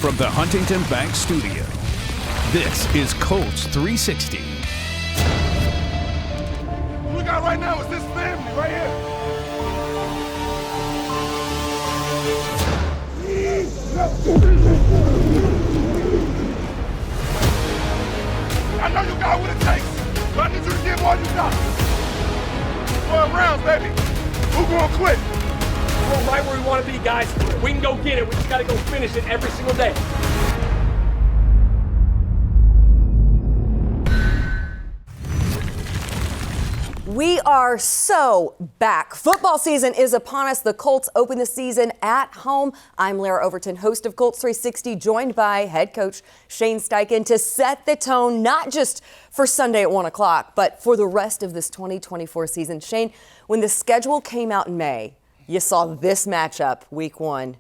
From the Huntington Bank Studio, this is Colts 360. What we got right now is this family right here. I know you got what it takes, but I need you to give all you got. 12 rounds, baby. Who gonna quit? We're right where we want to be, guys. We can go get it. We just got to go finish it every single day. We are so back. Football season is upon us. The Colts open the season at home. I'm Lara Overton, host of Colts 360, joined by head coach Shane Steichen to set the tone, not just for Sunday at 1 o'clock, but for the rest of this 2024 season. Shane, when the schedule came out in May, you saw this matchup, week 1.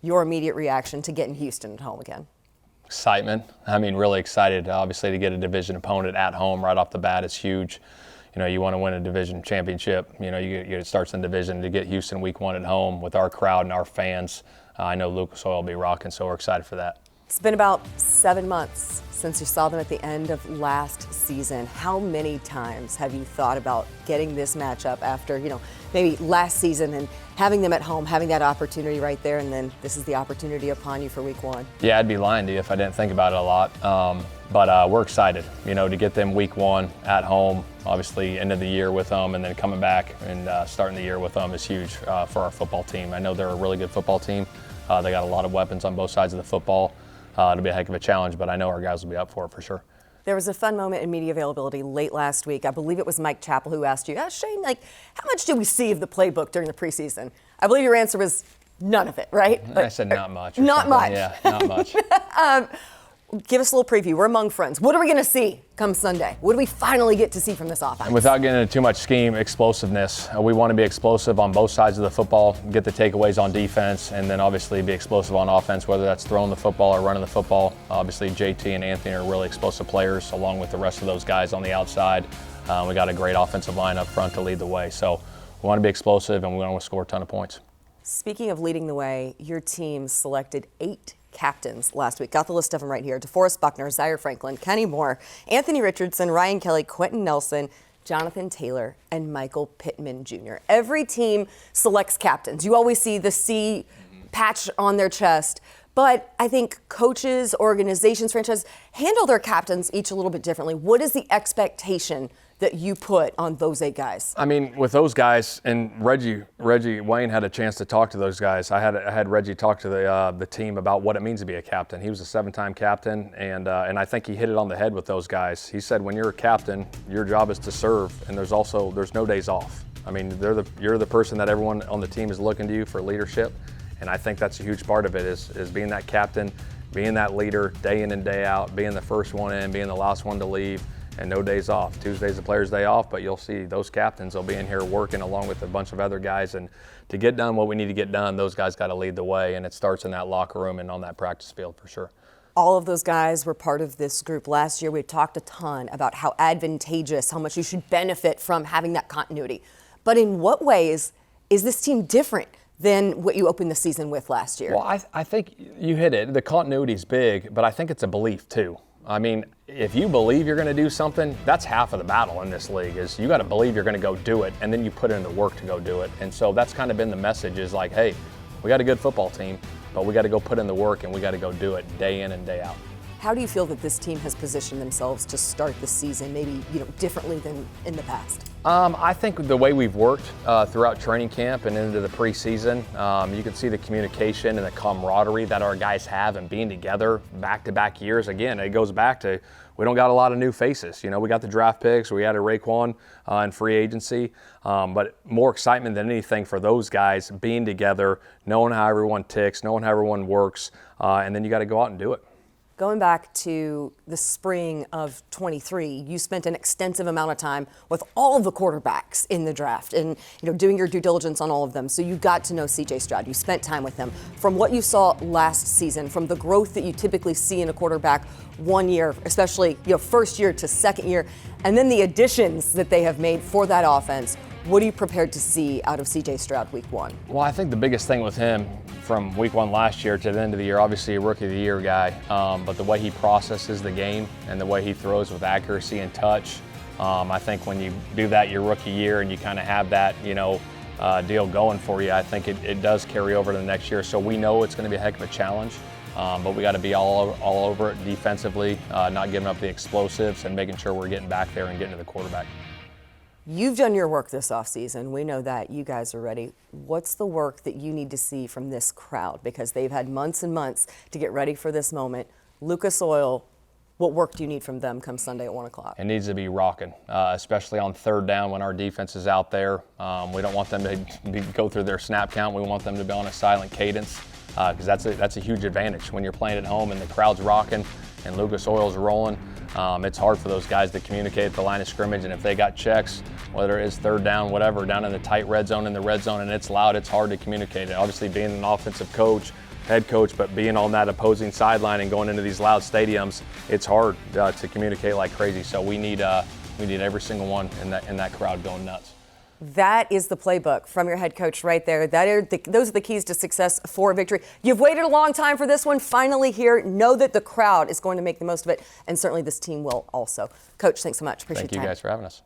Your immediate reaction to getting Houston at home again? Excitement. I mean, really excited, obviously, to get a division opponent at home right off the bat is huge. You know, you want to win a division championship. You know, it starts in division. To get Houston week 1 at home with our crowd and our fans, I know Lucas Oil will be rocking, so we're excited for that. It's been about 7 months since you saw them at the end of last season. How many times have you thought about getting this matchup after, maybe last season and having them at home, having that opportunity right there, and then this is the opportunity upon you for week 1? Yeah, I'd be lying to you if I didn't think about it a lot. But we're excited, to get them week 1 at home, obviously end of the year with them, and then coming back and starting the year with them is huge for our football team. I know they're a really good football team. They got a lot of weapons on both sides of the football. It'll be a heck of a challenge, but I know our guys will be up for it for sure. There was a fun moment in media availability late last week. I believe it was Mike Chappell who asked you, Shane, how much did we see of the playbook during the preseason? I believe your answer was none of it, right? I said not much. Not much. Yeah, not much. Give us a little preview. We're among friends. What are we going to see come Sunday? What do we finally get to see from this offense? Without getting into too much scheme, explosiveness. We want to be explosive on both sides of the football, get the takeaways on defense, and then obviously be explosive on offense, whether that's throwing the football or running the football. Obviously, JT and Anthony are really explosive players, along with the rest of those guys on the outside. We got a great offensive line up front to lead the way. So we want to be explosive, and we want to score a ton of points. Speaking of leading the way, your team selected 8 captains last week. Got the list of them right here. DeForest Buckner, Zaire Franklin, Kenny Moore, Anthony Richardson, Ryan Kelly, Quentin Nelson, Jonathan Taylor, and Michael Pittman Jr. Every team selects captains. You always see the C patch on their chest, but I think coaches, organizations, franchises handle their captains each a little bit differently. What is the expectation that you put on those 8 guys? I mean, with those guys, and Reggie Wayne had a chance to talk to those guys. I had Reggie talk to the team about what it means to be a captain. He was a 7-time captain, and I think he hit it on the head with those guys. He said, when you're a captain, your job is to serve, and there's no days off. I mean, you're the person that everyone on the team is looking to you for leadership, and I think that's a huge part of it is being that captain, being that leader day in and day out, being the first one in, being the last one to leave. And no days off. Tuesday's the players' day off, but you'll see those captains will be in here working along with a bunch of other guys. And to get done what we need to get done, those guys got to lead the way, and it starts in that locker room and on that practice field for sure. All of those guys were part of this group last year. We talked a ton about how advantageous, how much you should benefit from having that continuity. But in what ways is this team different than what you opened the season with last year? Well, I think you hit it. The continuity's big, but I think it's a belief too. I mean, if you believe you're going to do something, that's half of the battle in this league is you got to believe you're going to go do it, and then you put in the work to go do it. And so that's kind of been the message is like, hey, we got a good football team, but we got to go put in the work and we got to go do it day in and day out. How do you feel that this team has positioned themselves to start the season maybe differently than in the past? I think the way we've worked throughout training camp and into the preseason, you can see the communication and the camaraderie that our guys have and being together back-to-back years. Again, it goes back to we don't got a lot of new faces. We got the draft picks. We added Raekwon in free agency. But more excitement than anything for those guys being together, knowing how everyone ticks, knowing how everyone works, and then you got to go out and do it. Going back to the spring of 23, you spent an extensive amount of time with all of the quarterbacks in the draft and doing your due diligence on all of them. So you got to know C.J. Stroud. You spent time with him. From what you saw last season, from the growth that you typically see in a quarterback 1 year, especially first year to second year, and then the additions that they have made for that offense, what are you prepared to see out of C.J. Stroud week 1? Well, I think the biggest thing with him from week 1 last year to the end of the year, obviously a rookie of the year guy, but the way he processes the game and the way he throws with accuracy and touch, I think when you do that your rookie year and you kind of have that, deal going for you, I think it does carry over to the next year. So we know it's going to be a heck of a challenge, but we got to be all over it defensively, not giving up the explosives and making sure we're getting back there and getting to the quarterback. You've done your work this offseason. We know that. You guys are ready. What's the work that you need to see from this crowd? Because they've had months and months to get ready for this moment. Lucas Oil, what work do you need from them come Sunday at 1 o'clock? It needs to be rocking, especially on 3rd down when our defense is out there. We don't want them to go through their snap count. We want them to be on a silent cadence because that's a huge advantage when you're playing at home and the crowd's rocking and Lucas Oil's rolling. It's hard for those guys to communicate at the line of scrimmage, and if they got checks, whether it's 3rd down, whatever, down in the tight red zone, in the red zone, and it's loud, it's hard to communicate. And obviously being an offensive coach, head coach, but being on that opposing sideline and going into these loud stadiums, it's hard to communicate like crazy. So we need every single one in that crowd going nuts. That is the playbook from your head coach right there. Those are the keys to success for victory. You've waited a long time for this one. Finally here. Know that the crowd is going to make the most of it, and certainly this team will also. Coach, thanks so much. Appreciate Thank you guys for having us.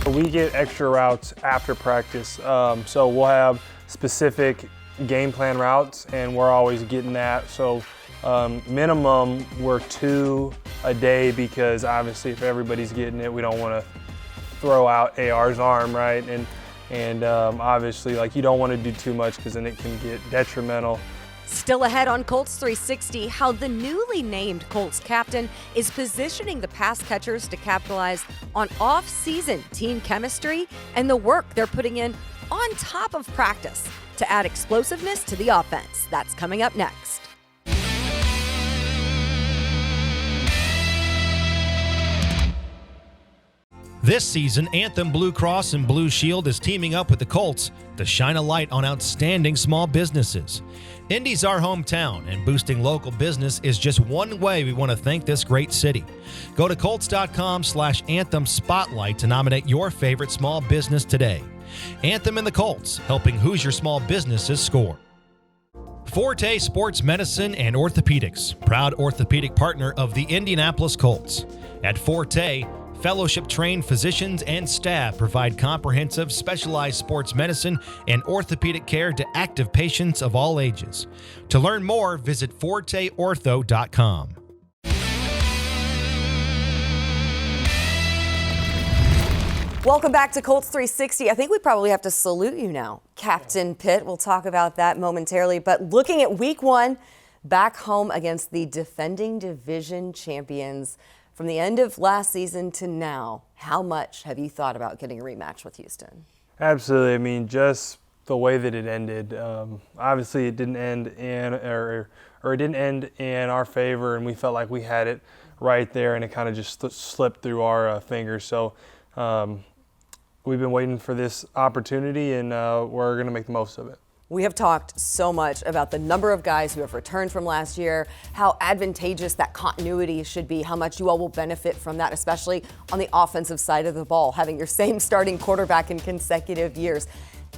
We get extra routes after practice, so we'll have specific game plan routes, and we're always getting that. So minimum, we're 2 a day because obviously if everybody's getting it, we don't want to throw out AR's arm, right? And obviously, you don't want to do too much because then it can get detrimental. Still ahead on Colts 360, how the newly named Colts captain is positioning the pass catchers to capitalize on off-season team chemistry and the work they're putting in on top of practice to add explosiveness to the offense. That's coming up next. This season, Anthem Blue Cross and Blue Shield is teaming up with the Colts to shine a light on outstanding small businesses. Indy's our hometown, and boosting local business is just one way we want to thank this great city. Go to Colts.com/Anthem Spotlight to nominate your favorite small business today. Anthem and the Colts, helping Hoosier small businesses score. Forte Sports Medicine and Orthopedics, proud orthopedic partner of the Indianapolis Colts. At Forte, fellowship-trained physicians and staff provide comprehensive, specialized sports medicine and orthopedic care to active patients of all ages. To learn more, visit forteortho.com. Welcome back to Colts 360. I think we probably have to salute you now, Captain Pitt. We'll talk about that momentarily. But looking at week 1, back home against the defending division champions. From the end of last season to now, how much have you thought about getting a rematch with Houston? Absolutely. I mean, just the way that it ended. Obviously, it didn't end it didn't end in our favor, and we felt like we had it right there, and it kind of just slipped through our fingers. So we've been waiting for this opportunity, and we're going to make the most of it. We have talked so much about the number of guys who have returned from last year, how advantageous that continuity should be, how much you all will benefit from that, especially on the offensive side of the ball, having your same starting quarterback in consecutive years.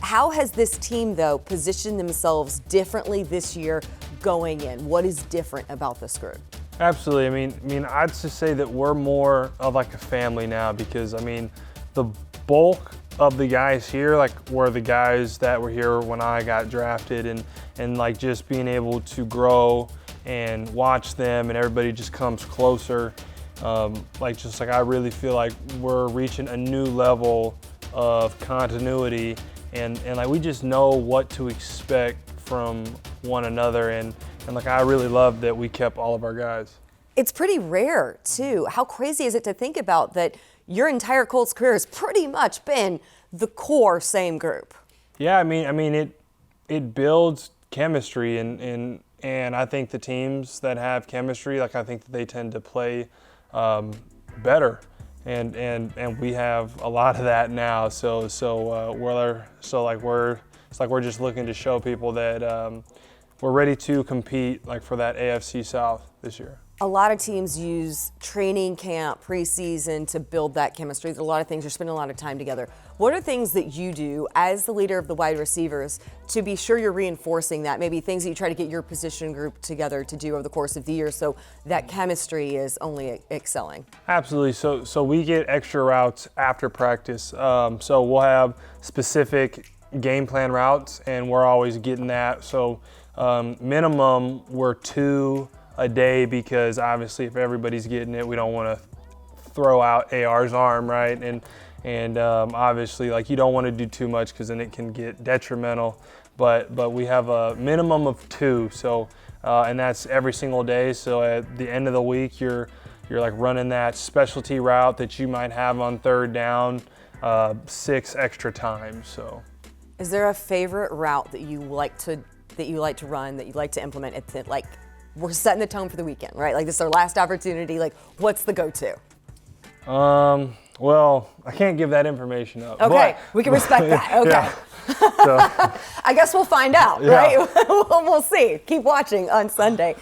How has this team, though, positioned themselves differently this year going in? What is different about this group? Absolutely. I mean, I'd just say that we're more of like a family now because, the bulk of the guys here, were the guys that were here when I got drafted and just being able to grow and watch them and everybody just comes closer. I really feel like we're reaching a new level of continuity and we just know what to expect from one another and I really love that we kept all of our guys. It's pretty rare, too. How crazy is it to think about that your entire Colts career has pretty much been the core same group? Yeah, it builds chemistry and I think the teams that have chemistry, I think that they tend to play better, and we have a lot of that now. We're just looking to show people that we're ready to compete for that AFC South this year. A lot of teams use training camp, preseason to build that chemistry. There's a lot of things, you're spending a lot of time together. What are things that you do as the leader of the wide receivers to be sure you're reinforcing that? Maybe things that you try to get your position group together to do over the course of the year so that chemistry is only excelling? Absolutely. So we get extra routes after practice. So we'll have specific game plan routes, and we're always getting that. So minimum, we're 2 a day, because obviously if everybody's getting it, we don't want to throw out AR's arm, right? And obviously, like, you don't want to do too much because then it can get detrimental. But we have a minimum of 2, so and that's every single day. So at the end of the week, you're like running that specialty route that you might have on 3rd down 6 extra times. So, is there a favorite route that you like to run, that you like to implement? It's like, we're setting the tone for the weekend, right? Like, this is our last opportunity. Like, what's the go-to? Well, I can't give that information up. Okay, we can respect that. Okay. Yeah. So, I guess we'll find out, right? We'll see. Keep watching on Sunday.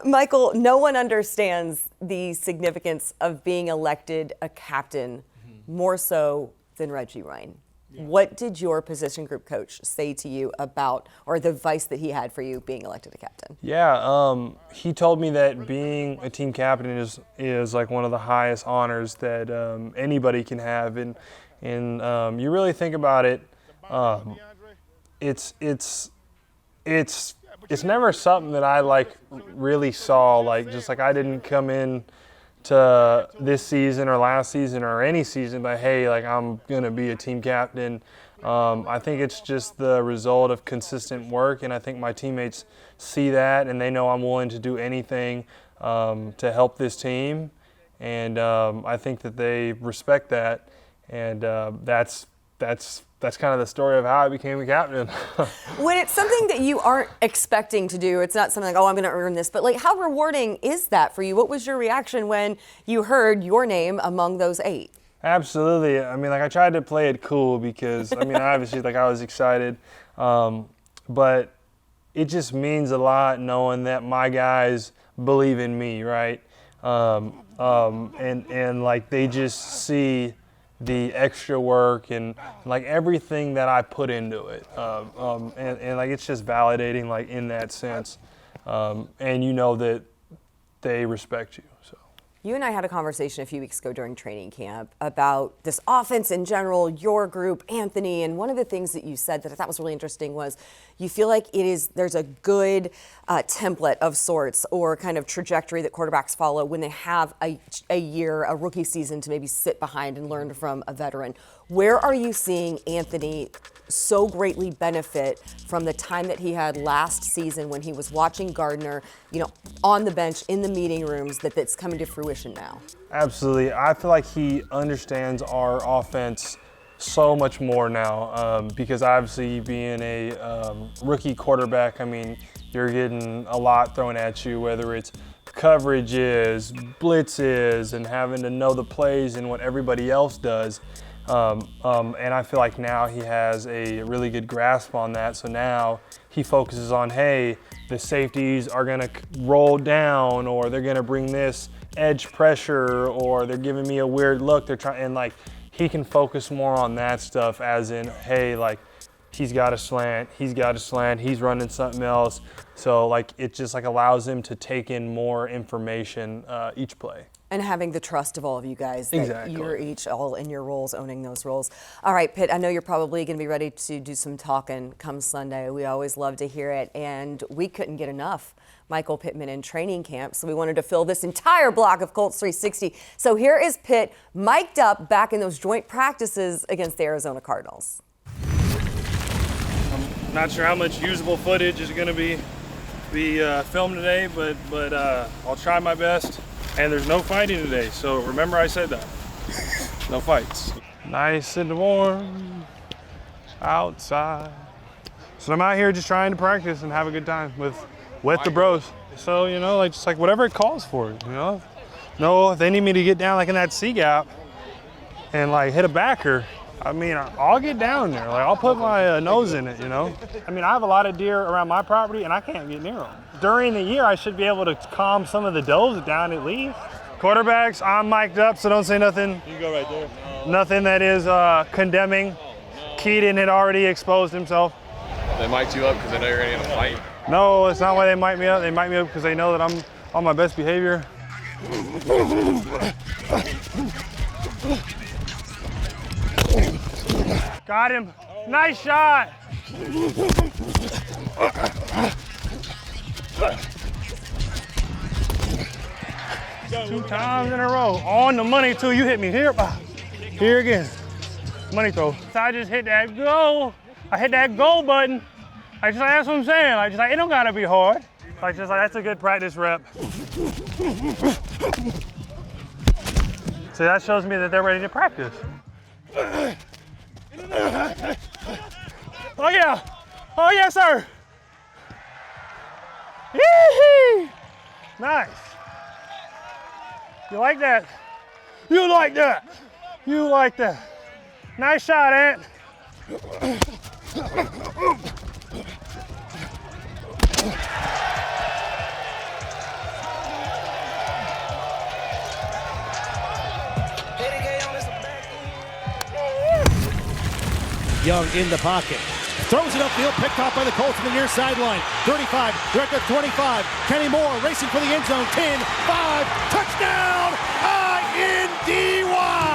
Michael, no one understands the significance of being elected a captain more so than Reggie Ryan. Yeah. What did your position group coach say to you about, or the advice that he had for you being elected a captain? Yeah, he told me that being a team captain is like one of the highest honors that anybody can have, and you really think about it, it's never something that I like really saw, like, just like I didn't come in to this season or last season or any season, but hey, like, I'm gonna be a team captain. I think it's just the result of consistent work, and I think my teammates see that, and they know I'm willing to do anything to help this team, and I think that they respect that, and that's kind of the story of how I became a captain. When it's something that you aren't expecting to do, it's not something like, oh, I'm going to earn this, but like, how rewarding is that for you? What was your reaction when you heard your name among those 8? Absolutely. I mean, like, I tried to play it cool because, I mean, obviously, like, I was excited, but it just means a lot knowing that my guys believe in me, right? And like, they just see the extra work and like everything that I put into it, and like, it's just validating, like, in that sense, and you know that they respect you. So you and I had a conversation a few weeks ago during training camp about this offense in general, your group, Anthony, and one of the things that you said that I thought was really interesting was you feel like there's a good template of sorts or kind of trajectory that quarterbacks follow when they have a rookie season to maybe sit behind and learn from a veteran. Where are you seeing Anthony so greatly benefit from the time that he had last season when he was watching Gardner, on the bench, in the meeting rooms, that's coming to fruition now? Absolutely. I feel like he understands our offense so much more now, because obviously being a rookie quarterback, I mean, you're getting a lot thrown at you, whether it's coverages, blitzes, and having to know the plays and what everybody else does. And I feel like now he has a really good grasp on that. So now he focuses on, hey, the safeties are going to roll down, or they're going to bring this edge pressure, or they're giving me a weird look. They're trying, and like, he can focus more on that stuff, as in, hey, like, he's got a slant, he's running something else. So like, it just like allows him to take in more information each play. And having the trust of all of you guys, that Exactly. You're each all in your roles, owning those roles. All right, Pitt, I know you're probably going to be ready to do some talking come Sunday. We always love to hear it, and we couldn't get enough Michael Pittman in training camp, so we wanted to fill this entire block of Colts 360. So here is Pitt mic'd up back in those joint practices against the Arizona Cardinals. I'm not sure how much usable footage is going to be filmed today, but I'll try my best. And there's no fighting today, so remember I said that. No fights. Nice and warm outside. So I'm out here just trying to practice and have a good time with the bros. So, like, just like whatever it calls for, No, if they need me to get down like in that C gap and like hit a backer, I mean, I'll get down there. Like, I'll put my nose in it, you know? I mean, I have a lot of deer around my property, and I can't get near them. During the year, I should be able to calm some of the does down at least. Quarterbacks, I'm mic'd up, so don't say nothing. You can go right there. Nothing that is condemning. Keaton had already exposed himself. They mic you up because they know you're going to get in a fight. No, it's not why they mic me up. They mic me up because they know that I'm on my best behavior. Got him. Nice shot. 2 times in a row. On the money, too. You hit me here. Here again. Money throw. So I just hit that goal. I hit that goal button. That's what I'm saying. It don't gotta be hard. That's a good practice rep. So that shows me that they're ready to practice. Oh yeah. Oh yes, sir. Yee-hee. Nice. You like that? You like that? You like that? Nice shot, Ant. Young in the pocket. Throws it upfield, picked off by the Colts on the near sideline. 35, direct at 25. Kenny Moore racing for the end zone. 10, 5, touchdown! I-N-D-Y!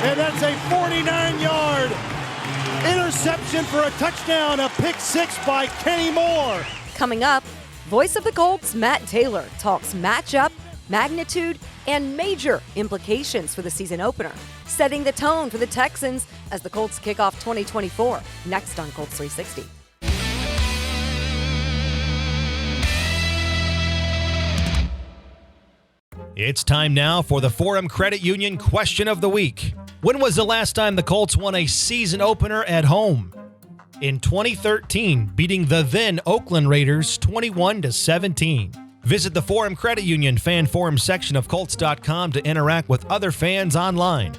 And that's a 49-yard interception for a touchdown. A pick six by Kenny Moore. Coming up, voice of the Colts, Matt Taylor, talks matchup, magnitude, and major implications for the season opener, setting the tone for the Texans as the Colts kick off 2024. Next on Colts 360. It's time now for the Forum Credit Union question of the week. When was the last time the Colts won a season opener at home? In 2013, beating the then Oakland Raiders 21-17. Visit the Forum Credit Union fan forum section of Colts.com to interact with other fans online.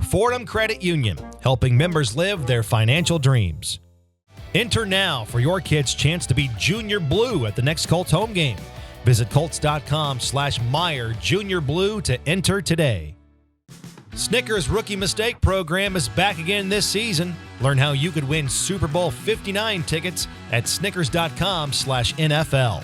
Forum Credit Union, helping members live their financial dreams. Enter now for your kid's chance to be Junior Blue at the next Colts home game. Visit Colts.com/Meyer Junior Blue to enter today. Snickers Rookie Mistake Program is back again this season. Learn how you could win Super Bowl 59 tickets at Snickers.com/NFL.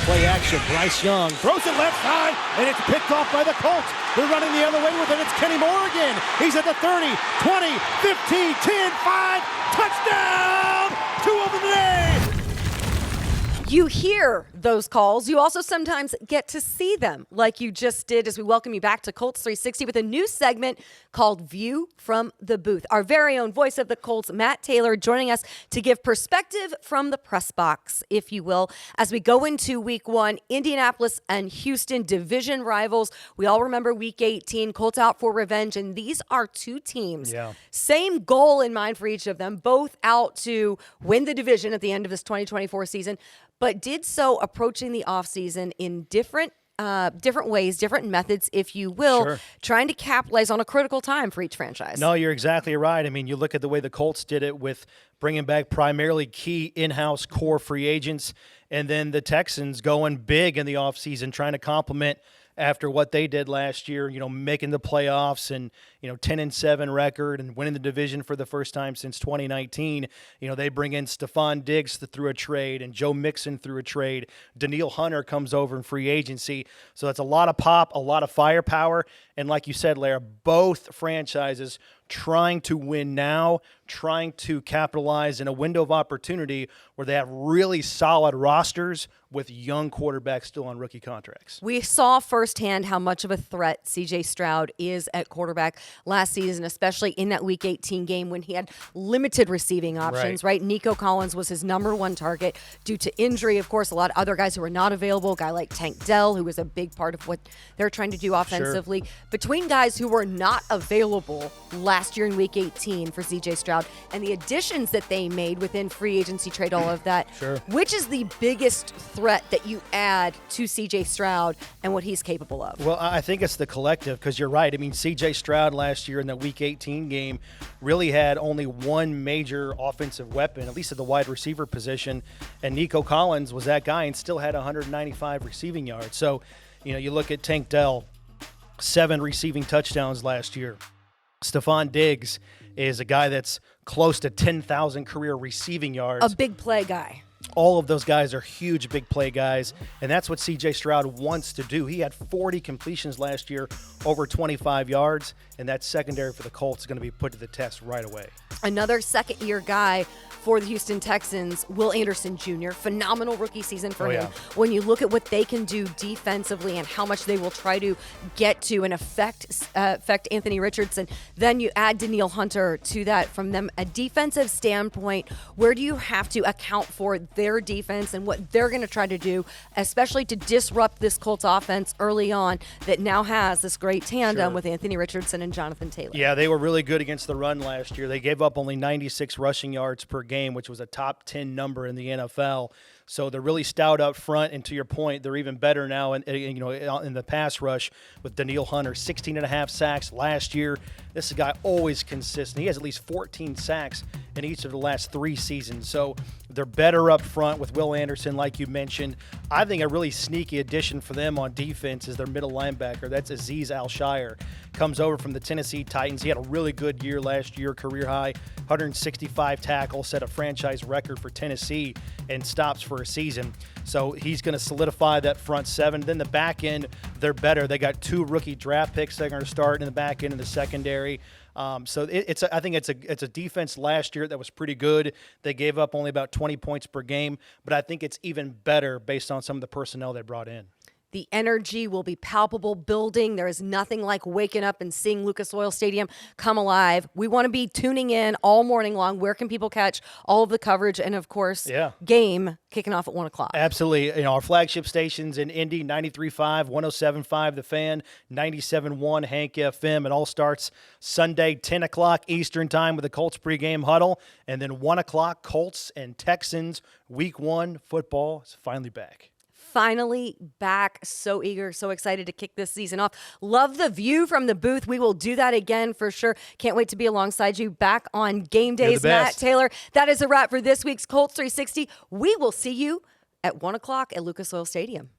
Play action. Bryce Young throws it left side, and it's picked off by the Colts. They're running the other way with it. It's Kenny Moore again. He's at the 30, 20, 15, 10, 5. Touchdown! 2 of them today. You hear those calls. You also sometimes get to see them, like you just did as we welcome you back to Colts 360 with a new segment called View from the Booth. Our very own voice of the Colts, Matt Taylor, joining us to give perspective from the press box, if you will, as we go into week 1, Indianapolis and Houston, division rivals. We all remember week 18, Colts out for revenge, and these are 2 teams. Yeah. Same goal in mind for each of them, both out to win the division at the end of this 2024 season, but did so approaching the offseason in different ways, different methods, if you will, Sure. trying to capitalize on a critical time for each franchise. No, you're exactly right. I mean, you look at the way the Colts did it with bringing back primarily key in-house core free agents, and then the Texans going big in the offseason, trying to complement after what they did last year, making the playoffs and, 10-7 record and winning the division for the first time since 2019. They bring in Stephon Diggs through a trade and Joe Mixon through a trade. Danielle Hunter comes over in free agency. So that's a lot of pop, a lot of firepower. And like you said, Lara, both franchises trying to win now, trying to capitalize in a window of opportunity where they have really solid rosters with young quarterbacks still on rookie contracts. We saw firsthand how much of a threat C.J. Stroud is at quarterback last season, especially in that Week 18 game when he had limited receiving options, right? Nico Collins was his number 1 target due to injury. Of course, a lot of other guys who were not available, a guy like Tank Dell, who was a big part of what they're trying to do offensively. Sure. Between guys who were not available last last year in Week 18 for C.J. Stroud and the additions that they made within free agency trade, all of that. Sure. Which is the biggest threat that you add to C.J. Stroud and what he's capable of? Well, I think it's the collective, because you're right. I mean, C.J. Stroud last year in the Week 18 game really had only one major offensive weapon, at least at the wide receiver position, and Nico Collins was that guy and still had 195 receiving yards. So, you look at Tank Dell, 7 receiving touchdowns last year. Stephon Diggs is a guy that's close to 10,000 career receiving yards. A big play guy. All of those guys are huge, big play guys, and that's what C.J. Stroud wants to do. He had 40 completions last year, over 25 yards, and that secondary for the Colts is going to be put to the test right away. Another second-year guy for the Houston Texans, Will Anderson Jr., phenomenal rookie season for him. Yeah. When you look at what they can do defensively and how much they will try to get to and affect Anthony Richardson, then you add Danielle Hunter to that. From them, a defensive standpoint, where do you have to account for their defense and what they're going to try to do, especially to disrupt this Colts offense early on that now has this great tandem with Anthony Richardson and Jonathan Taylor? Yeah, they were really good against the run last year. They gave up only 96 rushing yards per game, which was a top 10 number in the NFL. So they're really stout up front, and to your point, they're even better now in the pass rush with Danielle Hunter, 16.5 sacks last year. This is a guy always consistent. He has at least 14 sacks in each of the last 3 seasons. So they're better up front with Will Anderson, like you mentioned. I think a really sneaky addition for them on defense is their middle linebacker. That's Azeez Al-Shire. Comes over from the Tennessee Titans. He had a really good year last year, career high, 165 tackles, set a franchise record for Tennessee, and stops for a season. So he's going to solidify that front 7. Then the back end, they're better. They got 2 rookie draft picks they're going to start in the back end of the secondary. So I think it's a defense last year that was pretty good. They gave up only about 20 points per game, but I think it's even better based on some of the personnel they brought in. The energy will be palpable, building. There is nothing like waking up and seeing Lucas Oil Stadium come alive. We want to be tuning in all morning long. Where can people catch all of the coverage? And, of course, game kicking off at 1 o'clock. Absolutely. Our flagship stations in Indy, 93.5, 107.5 The Fan, 97.1 Hank FM. It all starts Sunday, 10 o'clock Eastern time with the Colts pregame huddle. And then 1 o'clock, Colts and Texans. Week 1 football is finally back. Finally back. So eager, so excited to kick this season off. Love the view from the booth. We will do that again for sure. Can't wait to be alongside you back on game days, Matt Taylor. That is a wrap for this week's Colts 360. We will see you at 1 o'clock at Lucas Oil Stadium.